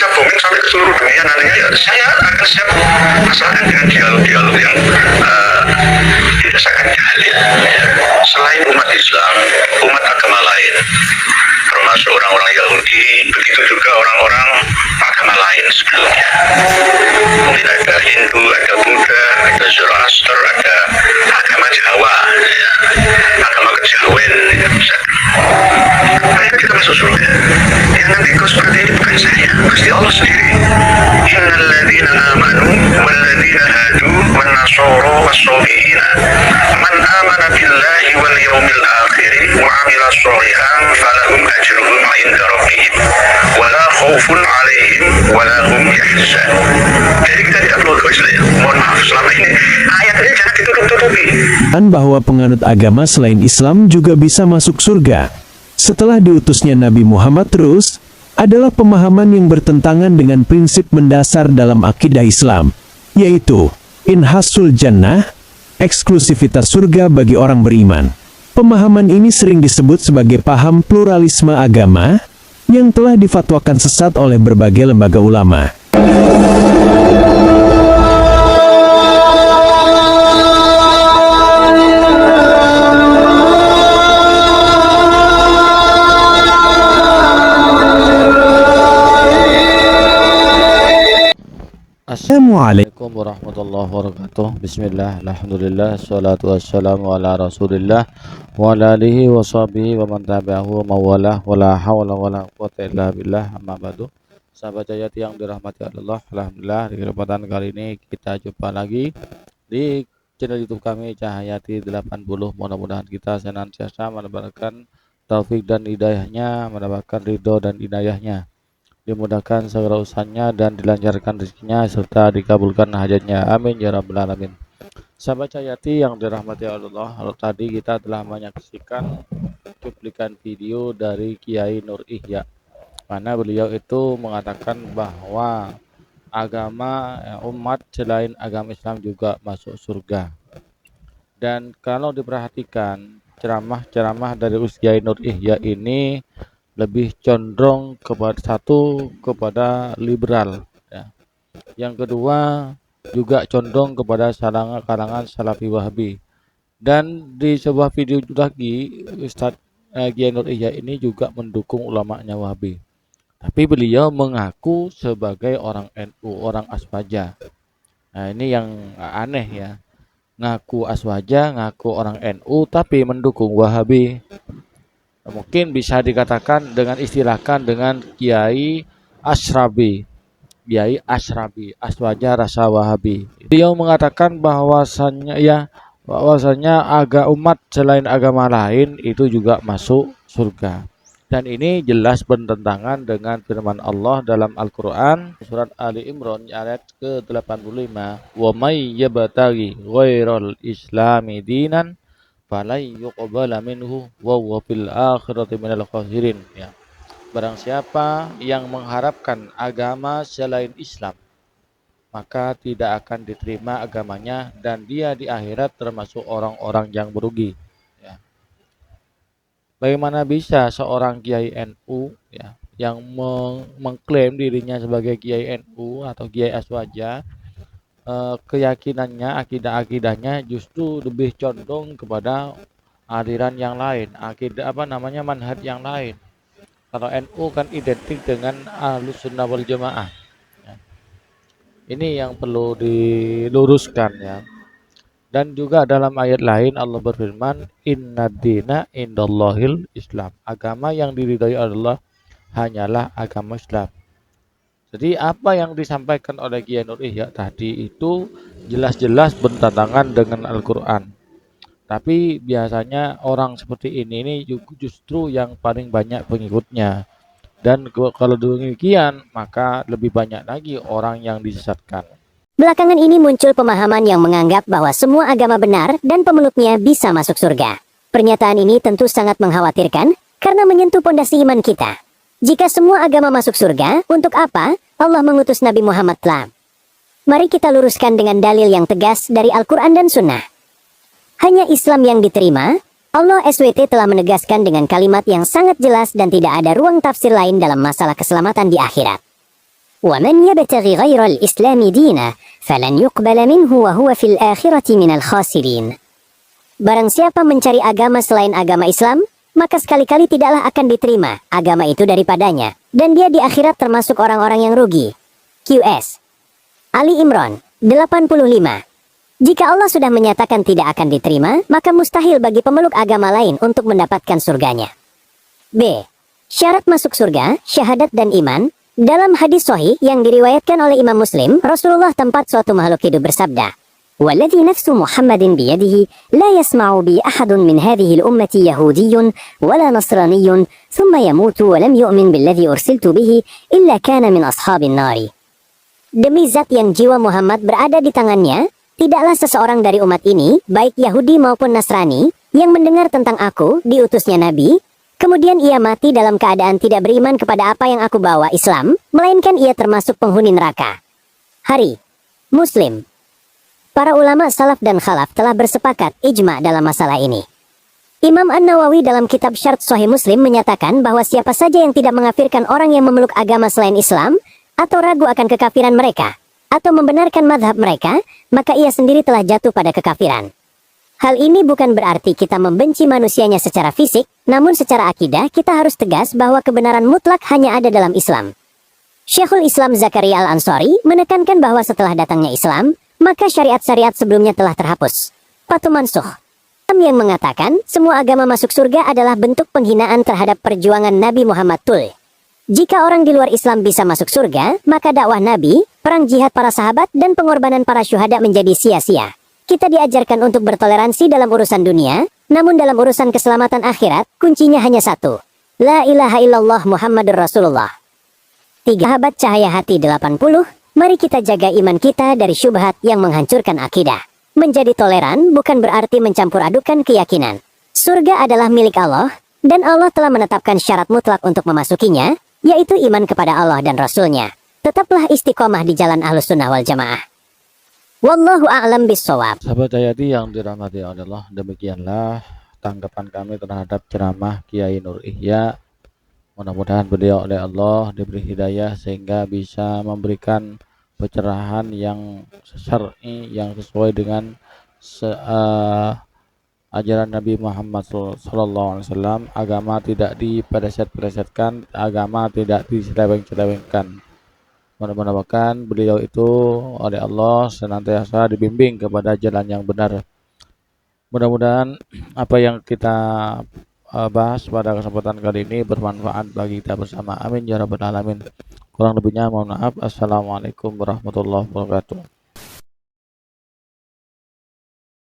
bisa booming sampai ke seluruh dunia nantinya, ya saya akan siap asalkan dengan dialog-dialog yang didasarkan dalil. Selain umat Islam, umat agama lain, termasuk orang-orang Yahudi, begitu juga orang-orang agama lain sebelumnya. Mungkin ada Hindu, ada Buddha, ada Zoroaster, ada agama Jawa, ya, agama kejawen, ya, mereka juga masuk surga. Yang nanti kau seperti ini bukan saya, Gusti Allah sendiri. Innalladzina amanu walladzina hadu wan nasara was-sabiina man amana billahi wal yawmil akhir wa 'amila shalihan falahum ajruhum 'inda rabbihim wala khaufun 'alaihim wala hum yahzanun. Jadi kita tidak perlu ya. Mohon maaf, selama ini ayat ini jangan ditutup-tutupi. Dan bahwa penganut agama selain Islam juga bisa masuk surga setelah diutusnya Nabi Muhammad terus adalah pemahaman yang bertentangan dengan prinsip mendasar dalam akidah Islam, yaitu inhasul jannah, eksklusivitas surga bagi orang beriman. Pemahaman ini sering disebut sebagai paham pluralisme agama yang telah difatwakan sesat oleh berbagai lembaga ulama. Assalamualaikum warahmatullahi wabarakatuh. Bismillah, alhamdulillah, salatu wassalamu ala rasulillah wa ala alihi wa sahbihi wa man tabi'ahu wa mawalah wa la hawla wa la quwwata illa billah, amma ba'du. Sahabat Jayati yang dirahmati Allah, alhamdulillah di kesempatan kali ini kita jumpa lagi di channel YouTube kami Cahayati 80. Mudah-mudahan kita senantiasa mendapatkan taufik dan hidayahnya, mendapatkan ridho dan hidayahnya, dimudahkan segala usahanya dan dilancarkan rezekinya serta dikabulkan hajatnya, amin ya rabbal alamin. Sahabat Cahayati yang dirahmati Allah, tadi kita telah menyaksikan cuplikan video dari Kiai Nur Ihya, mana beliau itu mengatakan bahwa agama umat selain agama Islam juga masuk surga. Dan kalau diperhatikan ceramah-ceramah dari Kiai Nur Ihya ini lebih condong kepada liberal, ya. Yang kedua juga condong kepada kalangan Salafi Wahabi. Dan di sebuah video lagi Ustadz Kiai Nur Ihya ini juga mendukung ulamanya Wahabi, tapi beliau mengaku sebagai orang NU, orang Aswaja. Nah, ini yang aneh ya, ngaku Aswaja, ngaku orang NU tapi mendukung Wahabi. Mungkin bisa dikatakan dengan istilahkan dengan Kiai Asrabi, Kiai Asrabi, Aswaja rasa Wahabi. Beliau mengatakan bahwasannya umat selain agama lain itu juga masuk surga. Dan ini jelas bertentangan dengan firman Allah dalam Al-Qur'an surat Ali Imran ayat ke-85, "Wa may yabtaghi ghairal islami dinan falai yuqbala minhu wa huwa fil akhirati minal khasirin." Ya. Barang siapa yang mengharapkan agama selain Islam, maka tidak akan diterima agamanya dan dia di akhirat termasuk orang-orang yang merugi. Ya. Bagaimana bisa seorang Kiai NU ya, yang mengklaim dirinya sebagai Kiai NU atau Kiai Aswaja, keyakinannya, akidah-akidahnya justru lebih condong kepada aliran yang lain, manhaj yang lain. Kalau NU kan identik dengan Ahlus Sunnah wal Jamaah. Ya. Ini yang perlu diluruskan ya. Dan juga dalam ayat lain Allah berfirman, "Innad dina indallahil Islam." Agama yang diridhai Allah hanyalah agama Islam. Jadi apa yang disampaikan oleh Kiai Nur Ihya tadi itu jelas-jelas bertentangan dengan Al-Quran. Tapi biasanya orang seperti ini justru yang paling banyak pengikutnya. Dan kalau demikian maka lebih banyak lagi orang yang disesatkan. Belakangan ini muncul pemahaman yang menganggap bahwa semua agama benar dan pemeluknya bisa masuk surga. Pernyataan ini tentu sangat mengkhawatirkan karena menyentuh pondasi iman kita. Jika semua agama masuk surga, untuk apa Allah mengutus Nabi Muhammad SAW? Mari kita luruskan dengan dalil yang tegas dari Al-Quran dan Sunnah. Hanya Islam yang diterima. Allah SWT telah menegaskan dengan kalimat yang sangat jelas dan tidak ada ruang tafsir lain dalam masalah keselamatan di akhirat. ومن يبتغي غير الإسلام دينا فلن يقبل منه وهو في الآخرة من الخاسرين. Barang siapa mencari agama selain agama Islam, maka sekali-kali tidaklah akan diterima agama itu daripadanya, dan dia di akhirat termasuk orang-orang yang rugi. QS Ali Imran 85. Jika Allah sudah menyatakan tidak akan diterima, maka mustahil bagi pemeluk agama lain untuk mendapatkan surganya. B. Syarat masuk surga, syahadat dan iman. Dalam hadis sahih yang diriwayatkan oleh Imam Muslim, Rasulullah tempat suatu makhluk hidup bersabda, والذي نفس محمد بيده لا يسمع بي أحد من هذه الأمة يهودي ولا نصراني ثم يموت ولم يؤمن بالذي أرسلت به إلا كان من أصحاب النار. Demi zat yang jiwa Muhammad berada di tangannya, tidaklah seseorang dari umat ini, baik Yahudi maupun Nasrani, yang mendengar tentang aku, diutusnya Nabi, kemudian ia mati dalam keadaan tidak beriman kepada apa yang aku bawa Islam, melainkan ia termasuk penghuni neraka. Hari Muslim. Para ulama salaf dan khalaf telah bersepakat ijma dalam masalah ini. Imam An-Nawawi dalam kitab Syarh Sahih Muslim menyatakan bahwa siapa saja yang tidak mengkafirkan orang yang memeluk agama selain Islam, atau ragu akan kekafiran mereka, atau membenarkan madhab mereka, maka ia sendiri telah jatuh pada kekafiran. Hal ini bukan berarti kita membenci manusianya secara fisik, namun secara akidah kita harus tegas bahwa kebenaran mutlak hanya ada dalam Islam. Syekhul Islam Zakaria Al-Ansari menekankan bahwa setelah datangnya Islam, maka syariat-syariat sebelumnya telah terhapus. Fatu Mansuh. Islam yang mengatakan semua agama masuk surga adalah bentuk penghinaan terhadap perjuangan Nabi Muhammad Tul. Jika orang di luar Islam bisa masuk surga, maka dakwah Nabi, perang jihad para sahabat, dan pengorbanan para syuhada menjadi sia-sia. Kita diajarkan untuk bertoleransi dalam urusan dunia, namun dalam urusan keselamatan akhirat, kuncinya hanya satu. La ilaha illallah Muhammadur Rasulullah. 3. Sahabat Cahaya Hati 80. Mari kita jaga iman kita dari syubhat yang menghancurkan akidah. Menjadi toleran bukan berarti mencampur adukan keyakinan. Surga adalah milik Allah, dan Allah telah menetapkan syarat mutlak untuk memasukinya, yaitu iman kepada Allah dan Rasul-Nya. Tetaplah istiqomah di jalan Ahlus Sunnah wal Jamaah. Wallahu a'lam bissawab. Sahabat Hayati yang dirahmati Allah, demikianlah tanggapan kami terhadap ceramah Kiai Nur Ihya. Mudah-mudahan beliau oleh Allah diberi hidayah sehingga bisa memberikan pencerahan yang syar'i yang sesuai dengan ajaran Nabi Muhammad SAW. Agama tidak dipereset-peresetkan, agama tidak diseleweng-selewengkan. Mudah-mudahan beliau itu oleh Allah senantiasa dibimbing kepada jalan yang benar. Mudah-mudahan apa yang kita bahas pada kesempatan kali ini bermanfaat bagi kita bersama. Amin ya rabbal alamin. Kurang lebihnya mohon maaf. Assalamualaikum warahmatullahi wabarakatuh.